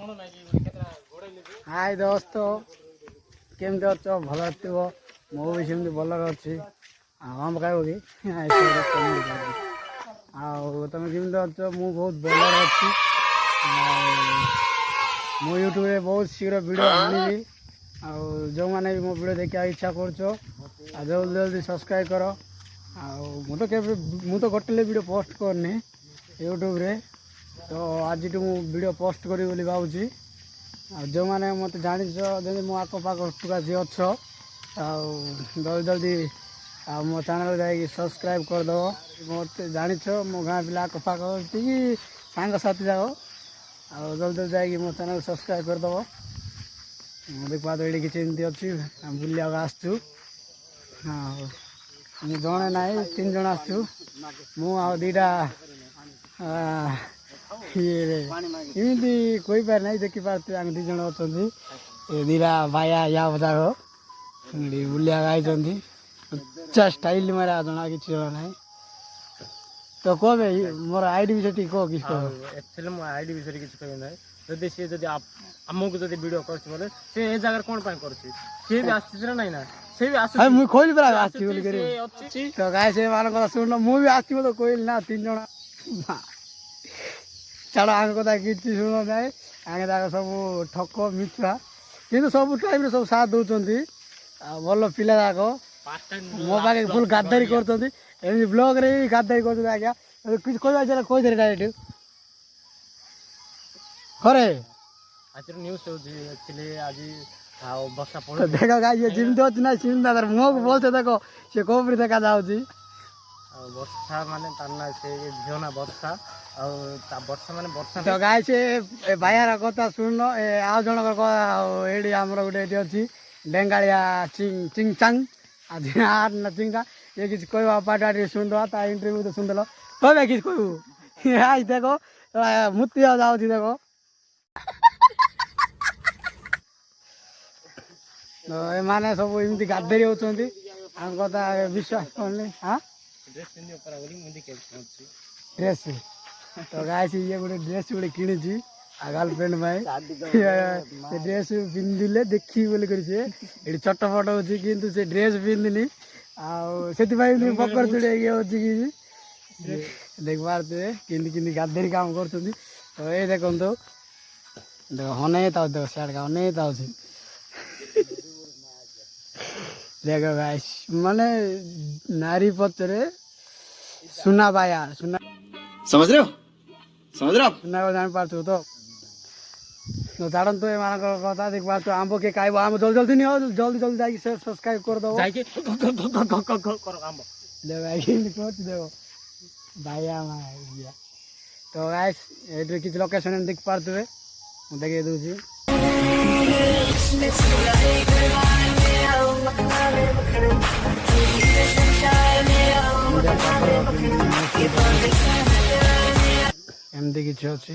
हाय दोस्तों केमती अच्छ भल थो मु भी सेमती भल अच्छी आम खाइब कि तुम केमती अच्छ मु बहुत भल अच्छी मु यूट्यूब रे बहुत शीघ्र वीडियो आनिबी जो मैंने भी मो वीडियो देखा इच्छा कर जल्दी जल्दी सब्सक्राइब कर मु तो गोटे वीडियो पोस्ट करनी यूट्यूब रे तो आज वीडियो पोस्ट करी बोली भावुची जो मैंने मत जान जमी मो आखपाख टुका जी अच्छ जल्दी जल्दी मो चैनल जाकि सब्सक्राइब करदेव मत जान मो गाँ पिला आखपाख सांग साथी जाओ जल्दी जल्दी जाकि मो चैनल सब्सक्राइब करदेव देख पा ये किसी एमती अच्छी बुलिया आसचु हाँ जड़े ना 3 जन आसचु मु दीटा इमती कोई पार ना देखी पार्थे आम 2 जन अच्छा दीटा भाया या जाक बुलिया आई अच्छा स्टाइल मारे जना कि जना ना तो कह मोर आईडी विषय टी कह कि एक्चुअली मो आईडी विषय किसी कह ना जदि सी जब आमको जब वीडियो कर जगह कौन कर नहीं ना से भी आस मुझे खोल पड़ा तो गाय से मान शुण मुझे आसो तो कहली ना 3 जन छाड़ आम कथा कि शुण ना आगे जाक सब ठक मिथुआ कि सब टाइम सब साथ दौरान भल पिला जाक मो पाखे फुल गादारी कर ब्लॉग रे गादारी कर आज्ञा कुछ कहवा कहीदे डायरेक्ट खरे आज न्यूज आज बर्षा पड़ देख गाय जिमती अच्छी ना चिंता मुह को बोलते देखो सी कौपरी देखा जाऊँगी वर्षा माने तारना से झील ना वर्षा वर्षा माने वर्षा तो गाय से भाइयार कथा शुण आउ जन ये आमर गोटे ये अच्छी डेंगाड़िया चिंगचांग आज ना चिंगा ये किसी कह पार्ट शुणद ता इंटरव्यू तो शुणदेल कह कि कहू आज देखो मुति जाऊँ देखो तो ये माने सब एमती गाधेरी होती आम कथा विश्वास करनी हाँ ड्रेस तो गाय ये गोटे ड्रेस गोटे कि गर्लफ्रेंड ड्रेस पिंधिले देखी बोली ये चटपट हो कि ड्रेस पिंधिनी से पकड़ चुड़े ये हो देख पारे कि गाधेरी काम कर तो ये देखो देख हने देख सियाड़ का हने देखो गाइस माने नारी पत्रे सुना बाया सुना समझ रहे हो सुना को जान पार्थ तो जान तो ये कथा देख पार्थ आम के खाइब आम जल्दी जल्दी नहीं हो जल्दी जल्दी जाकि सब्सक्राइब कर दो देखो बाया तो गाइस ये किसी लोकेशन देख पार्थे देखे दूसरी एमती किसी अच्छी